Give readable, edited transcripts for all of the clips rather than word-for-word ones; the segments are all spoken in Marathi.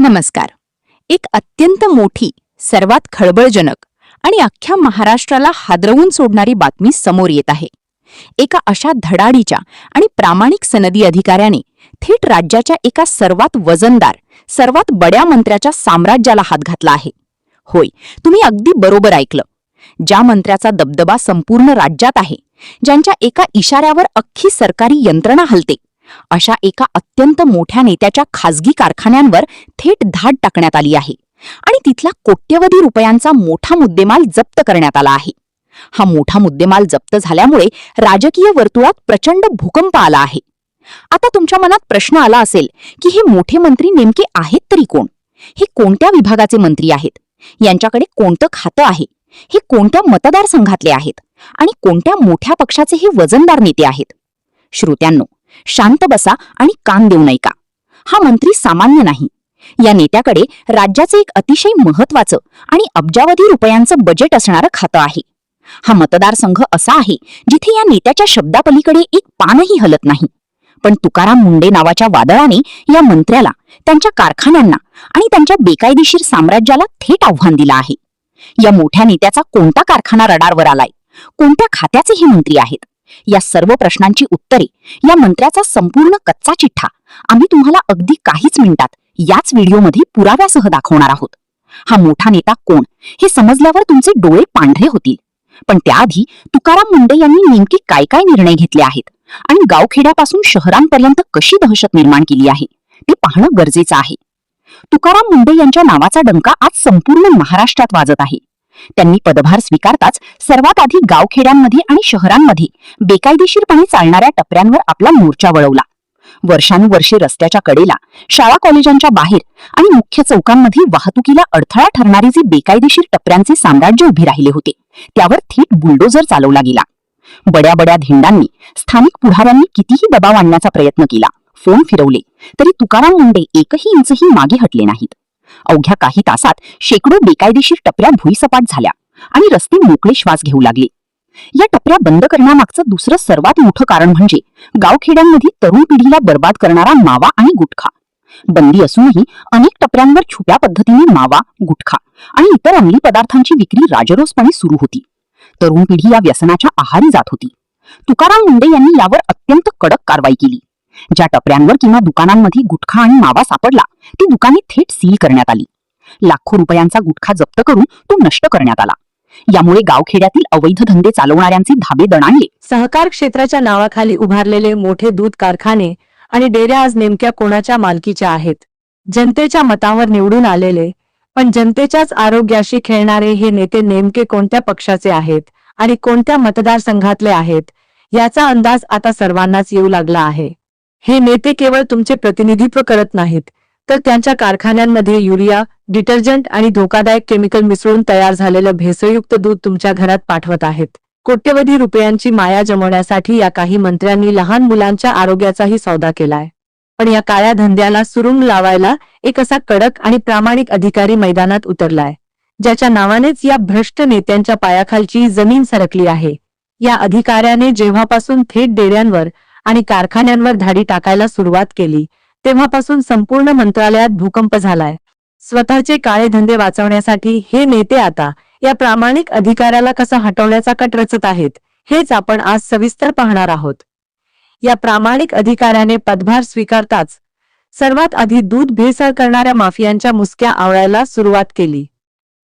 नमस्कार. एक अत्यंत मोठी, सर्वात खळबळजनक आणि अख्ख्या महाराष्ट्राला हादरवून सोडणारी बातमी समोर येत आहे. एका अशा धडाडीच्या आणि प्रामाणिक सनदी अधिकाऱ्याने थेट राज्याच्या एका सर्वात वजनदार, सर्वात बड्या मंत्र्याच्या साम्राज्याला हात घातला आहे. होय, तुम्ही अगदी बरोबर ऐकलं. ज्या मंत्र्याचा दबदबा संपूर्ण राज्यात आहे, ज्यांच्या एका इशाऱ्यावर अख्खी सरकारी यंत्रणा हलते, अशा एका अत्यंत मोठ्या नेत्याच्या खासगी कारखान्यांवर थेट धाड टाकण्यात आली आहे आणि तिथला कोट्यवधी रुपयांचा मोठा मुद्देमाल जप्त करण्यात आला आहे. हा मोठा मुद्देमाल जप्त झाल्यामुळे राजकीय वर्तुळात प्रचंड भूकंप आला आहे. आता तुमच्या मनात प्रश्न आला असेल की हे मोठे मंत्री नेमके आहेत तरी कोण? हे कोणत्या विभागाचे मंत्री आहेत? यांच्याकडे कोणतं खातं आहे? हे कोणत्या मतदारसंघातले आहेत? आणि कोणत्या मोठ्या पक्षाचे हे वजनदार नेते आहेत? श्रोत्यांनो, शांत बसा आणि कान देऊ नका. हा मंत्री सामान्य नाही. या नेत्याकडे राज्याचे एक अतिशय महत्वाचं आणि अब्जावधी रुपयांचं बजेट असणारं खातं आहे. हा मतदारसंघ असा आहे जिथे या नेत्याच्या शब्दापलीकडे एक पानही हलत नाही. पण तुकाराम मुंडे नावाच्या वादळाने या मंत्र्याला, त्यांच्या कारखान्यांना आणि त्यांच्या बेकायदेशीर साम्राज्याला थेट आव्हान दिलं आहे. या मोठ्या नेत्याचा कोणता कारखाना रडारवर आलाय? कोणत्या खात्याचे हे मंत्री आहेत? या सर्व प्रश्नांची उत्तरे, या मंत्र्याचा संपूर्ण कच्चा चिठ्ठा आम्ही तुम्हाला अगदी काहीच मिनिटात याच व्हिडिओमध्ये पुराव्यासह दाखवणार आहोत. हा मोठा नेता कोण हे समजल्यावर तुमचे डोळे पांढरे होतील. पण त्याआधी तुकाराम मुंडे यांनी नेमके काय काय निर्णय घेतले आहेत आणि गावखेड्यापासून शहरांपर्यंत कशी दहशत निर्माण केली आहे ते पाहणं गरजेचं आहे. तुकाराम मुंडे यांच्या नावाचा डंका आज संपूर्ण महाराष्ट्रात वाजत आहे. त्यांनी पदभार स्वीकारताच सर्वात आधी गावखेड्यांमध्ये आणि शहरांमध्ये बेकायदेशीरपणे चालणाऱ्या टपऱ्यांवर आपला मोर्चा वळवला. वर्षानुवर्षे रस्त्याच्या कडेला, शाळा कॉलेजांच्या बाहेर आणि मुख्य चौकांमध्ये वाहतुकीला अडथळा ठरणारे जे बेकायदेशीर टपऱ्यांचे साम्राज्य उभे राहिले होते, त्यावर थेट बुलडोझर चालवला गेला. बड्या बड्या धेंडांनी, स्थानिक पुढाऱ्यांनी कितीही दबाव आणण्याचा प्रयत्न केला, फोन फिरवले, तरी तुकाराम मुंडे एकही इंचही मागे हटले नाहीत. अवघ्या काही तासात शेकडो बेकायदेशीर टपऱ्या भुईसपाट झाल्या आणि रस्ते मोकळे श्वास घेऊ लागले. या टपऱ्या बंद करण्यामागचं दुसरं सर्वात मोठं कारण म्हणजे गावखेड्यांमध्ये तरुण पिढीला बर्बाद करणारा मावा आणि गुटखा. बंदी असूनही अनेक टपऱ्यांवर छुप्या पद्धतीने मावा, गुटखा आणि इतर अंमली पदार्थांची विक्री राजरोसपणे सुरू होती. तरुण पिढी या व्यसनाच्या आहारी जात होती. तुकाराम मुंडे यांनी यावर अत्यंत कडक कारवाई केली. ज्या टपऱ्यांवर किंवा दुकानांमध्ये गुटखा आणि मावा सापडला, ती दुकाने थेट सील करण्यात आली. लाखो रुपयांचा गुटखा जप्त करून तो नष्ट करण्यात आला. यामुळे गावखेड्यातील अवैध धंदे चालवणाऱ्यांचे धाबे दणाणले. सहकार क्षेत्राच्या नावाखाली उभारलेले मोठे दूध कारखाने आणि डेऱ्या आज नेमक्या कोणाच्या मालकीच्या आहेत? जनतेच्या मतावर निवडून आलेले, पण जनतेच्याच आरोग्याशी खेळणारे हे नेते नेमके कोणत्या पक्षाचे आहेत आणि कोणत्या मतदारसंघातले आहेत, याचा अंदाज आता सर्वांनाच येऊ लागला आहे. हे नेते केवळ तुमचे प्रतिनिधित्व करत नाहीत, तर त्यांच्या कारखान्यांमध्ये युरिया, डिटर्जंट आणि धोकादायक केमिकल मिसळून तयार झालेलं भेसळयुक्त दूध तुमच्या घरात पाठवत आहेत. कोट्यवधी रुपयांची माया जमवण्यासाठी या काही मंत्र्यांनी लहान मुलांच्या आरोग्याचाही सौदा केलाय. पण या काळ्या धंद्याला सुरुंग लावायला एक असा कडक आणि प्रामाणिक अधिकारी मैदानात उतरलाय, ज्याच्या नावानेच या भ्रष्ट नेत्यांच्या पायाखालची जमीन सरकली आहे. या अधिकाऱ्याने जेव्हापासून थेट डेऱ्यांवर आणि कारखान्यांवर धाडी टाकायला सुरुवात केली, तेव्हापासून संपूर्ण मंत्रालयात भूकंप झालाय. स्वतःचे काळे धंदे वाचवण्यासाठी हे नेते आता या प्रामाणिक अधिकाऱ्याला कसा हटवण्याचा कट रचत आहेत, हेच आपण आज सविस्तर पाहणार आहोत. या प्रामाणिक अधिकाऱ्याने पदभार स्वीकारताच सर्वात आधी दूध भेसळ करणाऱ्या माफियांच्या मुसक्या आवळायला सुरुवात केली.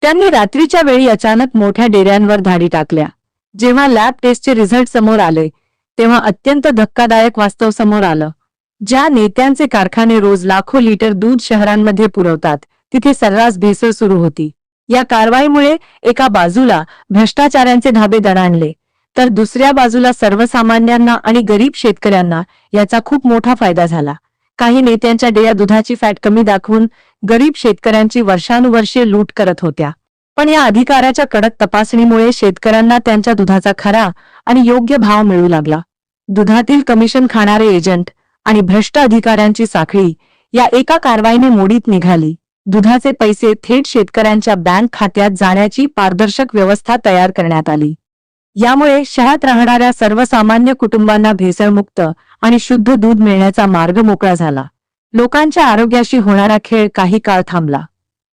त्यांनी रात्रीच्या वेळी अचानक मोठ्या डेऱ्यांवर धाडी टाकल्या. जेव्हा लॅब टेस्टचे रिझल्ट समोर आले, तेव्हा अत्यंत धक्कादायक वास्तव समोर आलं. ज्या नेत्यांचे कारखाने रोज लाखो लिटर दूध शहरांमध्ये पुरवतात, तिथे सर्रास भेसळ सुरू होती. या कारवाईमुळे एका बाजूला भ्रष्टाचारांचे धाबे दणाणले, तर दुसऱ्या बाजूला सर्वसामान्यांना आणि गरीब शेतकऱ्यांना याचा खूप मोठा फायदा झाला. काही नेत्यांच्या डेऱ्या दुधाची फॅट कमी दाखवून गरीब शेतकऱ्यांची वर्षानुवर्षे लूट करत होत्या. पण या अधिकाऱ्याच्या कडक तपासणीमुळे शेतकऱ्यांना त्यांच्या दुधाचा खरा आणि योग्य भाव मिळू लागला. दुधातील कमिशन खाणारे एजंट आणि भ्रष्ट अधिकाऱ्यांची साखळी या एका कारवाईने मोडीत निघाली. दुधाचे पैसे थेट शेतकऱ्यांच्या बँक खात्यात जाण्याची पारदर्शक व्यवस्था तयार करण्यात आली. यामुळे शहरात राहणाऱ्या सर्वसामान्य कुटुंबांना भेसळमुक्त आणि शुद्ध दूध मिळण्याचा मार्ग मोकळा झाला. लोकांच्या आरोग्याशी होणारा खेळ काही काळ थांबला,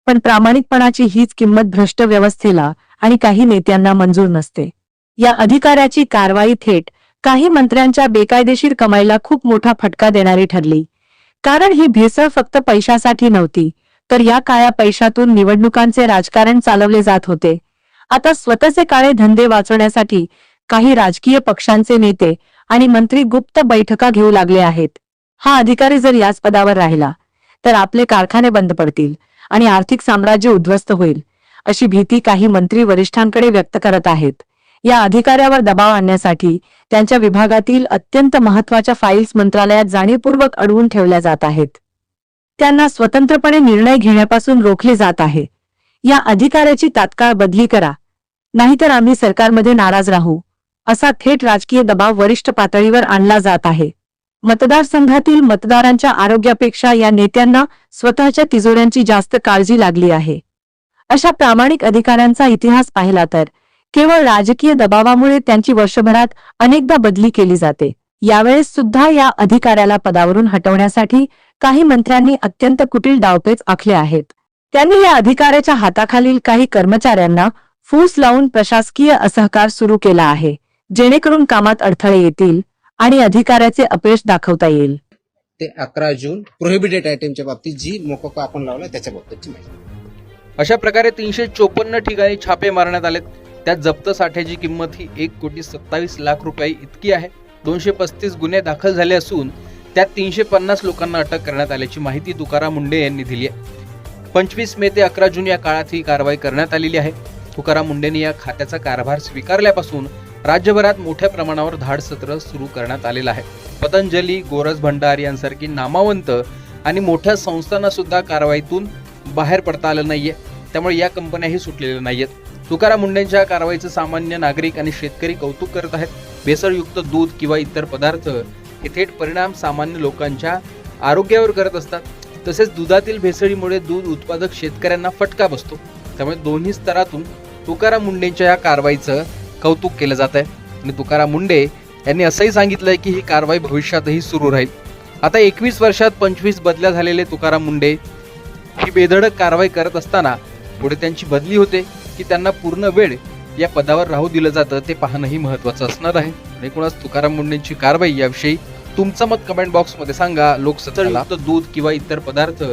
पण प्रामाणिकपणाची हीच किंमत भ्रष्ट व्यवस्थेला आणि काही नेत्यांना मंजूर नसते. या अधिकाऱ्याची कारवाई थेट काही मंत्र्यांच्या बेकायदेशीर कमाईला खूप मोठा फटका देणारी ठरली. कारण ही भेसळ फक्त पैशासाठी नव्हती, तर या काळ्या पैशातून निवडणुकांचे राजकारण चालवले जात होते. आता स्वतःचे काळे धंदे वाचवण्यासाठी काही राजकीय पक्षांचे नेते आणि मंत्री गुप्त बैठका घेऊ लागले आहेत. हा अधिकारी जर याच पदावर राहिला तर आपले कारखाने बंद पडतील आणि आर्थिक साम्राज्य उद्ध्वस्त होईल, अशी भीती काही मंत्री वरिष्ठांकडे व्यक्त करत आहेत. या अधिकाऱ्यावर दबाव आणण्यासाठी त्यांच्या विभागातील अत्यंत महत्त्वाच्या फाईल्स मंत्रालयात जाणीवपूर्वक अडवून ठेवल्या जात आहेत. त्यांना स्वतंत्रपणे निर्णय घेण्यापासून रोखले जात आहे. या अधिकाऱ्याची तात्काळ बदली करा, नाहीतर आम्ही सरकारमध्ये नाराज राहू, असा थेट राजकीय दबाव वरिष्ठ पातळीवर आणला जात आहे. मतदारसंघातील मतदारांच्या आरोग्यापेक्षा या नेत्यांना स्वतःच्या तिजोऱ्यांची जास्त काळजी लागली आहे. अशा प्रामाणिक अधिकाऱ्यांचा इतिहास पाहिला तर केवळ राजकीय दबावामुळे त्यांची वर्षभरात अनेकदा बदली केली जाते. यावेळेस सुद्धा या अधिकाऱ्याला पदावरून हटवण्यासाठी काही मंत्र्यांनी अत्यंत कुटील डावपेच आखले आहेत. त्यांनी या अधिकाऱ्याच्या हाताखालील काही कर्मचाऱ्यांना फूस लावून प्रशासकीय असहकार सुरू केला आहे, जेणेकरून कामात अडथळे येतील आणि अधिकाऱ्याचे अपयश दाखवता येईल. ते 11 जून प्रोहिबिटेड आयटमच्या बाबतीत जी मोकोका आपण लावला त्याच्या बाबतीतची माहिती. अशा प्रकारे 354 ठिकाणी छापे मारण्यात आलेत. त्यात जप्त साठ्याची किंमत ही 1,27,00,000 रुपये इतकी आहे. 235 गुन्हे दाखल झाले असून त्यात 350 लोकांना अटक करण्यात आल्याची माहिती तुकाराम मुंडे यांनी दिली आहे. 25 मे ते 11 जून या काळात ही कारवाई करण्यात आलेली आहे. तुकाराम मुंडेंनी या खात्याचा कारभार स्वीकारल्यापासून राज्यभरात मोठ्या प्रमाणावर धाडसत्र सुरू करण्यात आलेलं आहे. पतंजली, गोरज भंडार यांसारखी नामवंत आणि मोठ्या संस्थांना सुद्धा कारवाईतून बाहेर पडता आलं नाहीये. त्यामुळे या कंपन्याही सुटलेल्या नाहीयेत. तुकाराम मुंडेंच्या कारवाईचं सामान्य नागरिक आणि शेतकरी कौतुक करत आहेत. भेसळयुक्त दूध किंवा इतर पदार्थ हे थेट परिणाम सामान्य लोकांच्या आरोग्यावर करत असतात. तसेच दुधातील भेसळीमुळे दूध उत्पादक शेतकऱ्यांना फटका बसतो. त्यामुळे दोन्ही स्तरातून तुकाराम मुंडेंच्या या कारवाईचं कौतुक केलं जात आहे. आणि तुकाराम मुंडे यांनी असंही सांगितलंय की ही कारवाई भविष्यातही सुरू राहील. आता 21 वर्षात 25 बदल्या झालेले तुकाराम मुंडे ही बेधडक कारवाई करत असताना पुढे त्यांची बदली होते की त्यांना पूर्ण वेळ या पदावर राहू दिलं जातं, ते पाहणंही महत्त्वाचं असणार आहे. एकूणच तुकाराम मुंडेंची कारवाई याविषयी तुमचं मत कमेंट बॉक्समध्ये सांगा. लोकसत्तायुक्त दूध किंवा इतर पदार्थ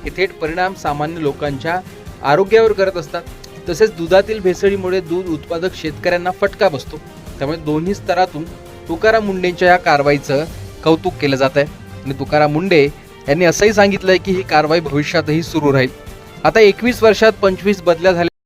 हे थेट परिणाम सामान्य लोकांच्या आरोग्यावर करत असतात. तसेच दुधातील भेसळीमुळे दूध उत्पादक शेतकऱ्यांना फटका बसतो. त्यामुळे दोन्ही स्तरातून तुकाराम मुंडेंच्या या कारवाईचं कौतुक केलं जात आहे. आणि तुकाराम मुंडे यांनी असंही सांगितलंय की ही कारवाई भविष्यातही सुरू राहील. आता 21 वर्षात 25 बदल्या झाल्या.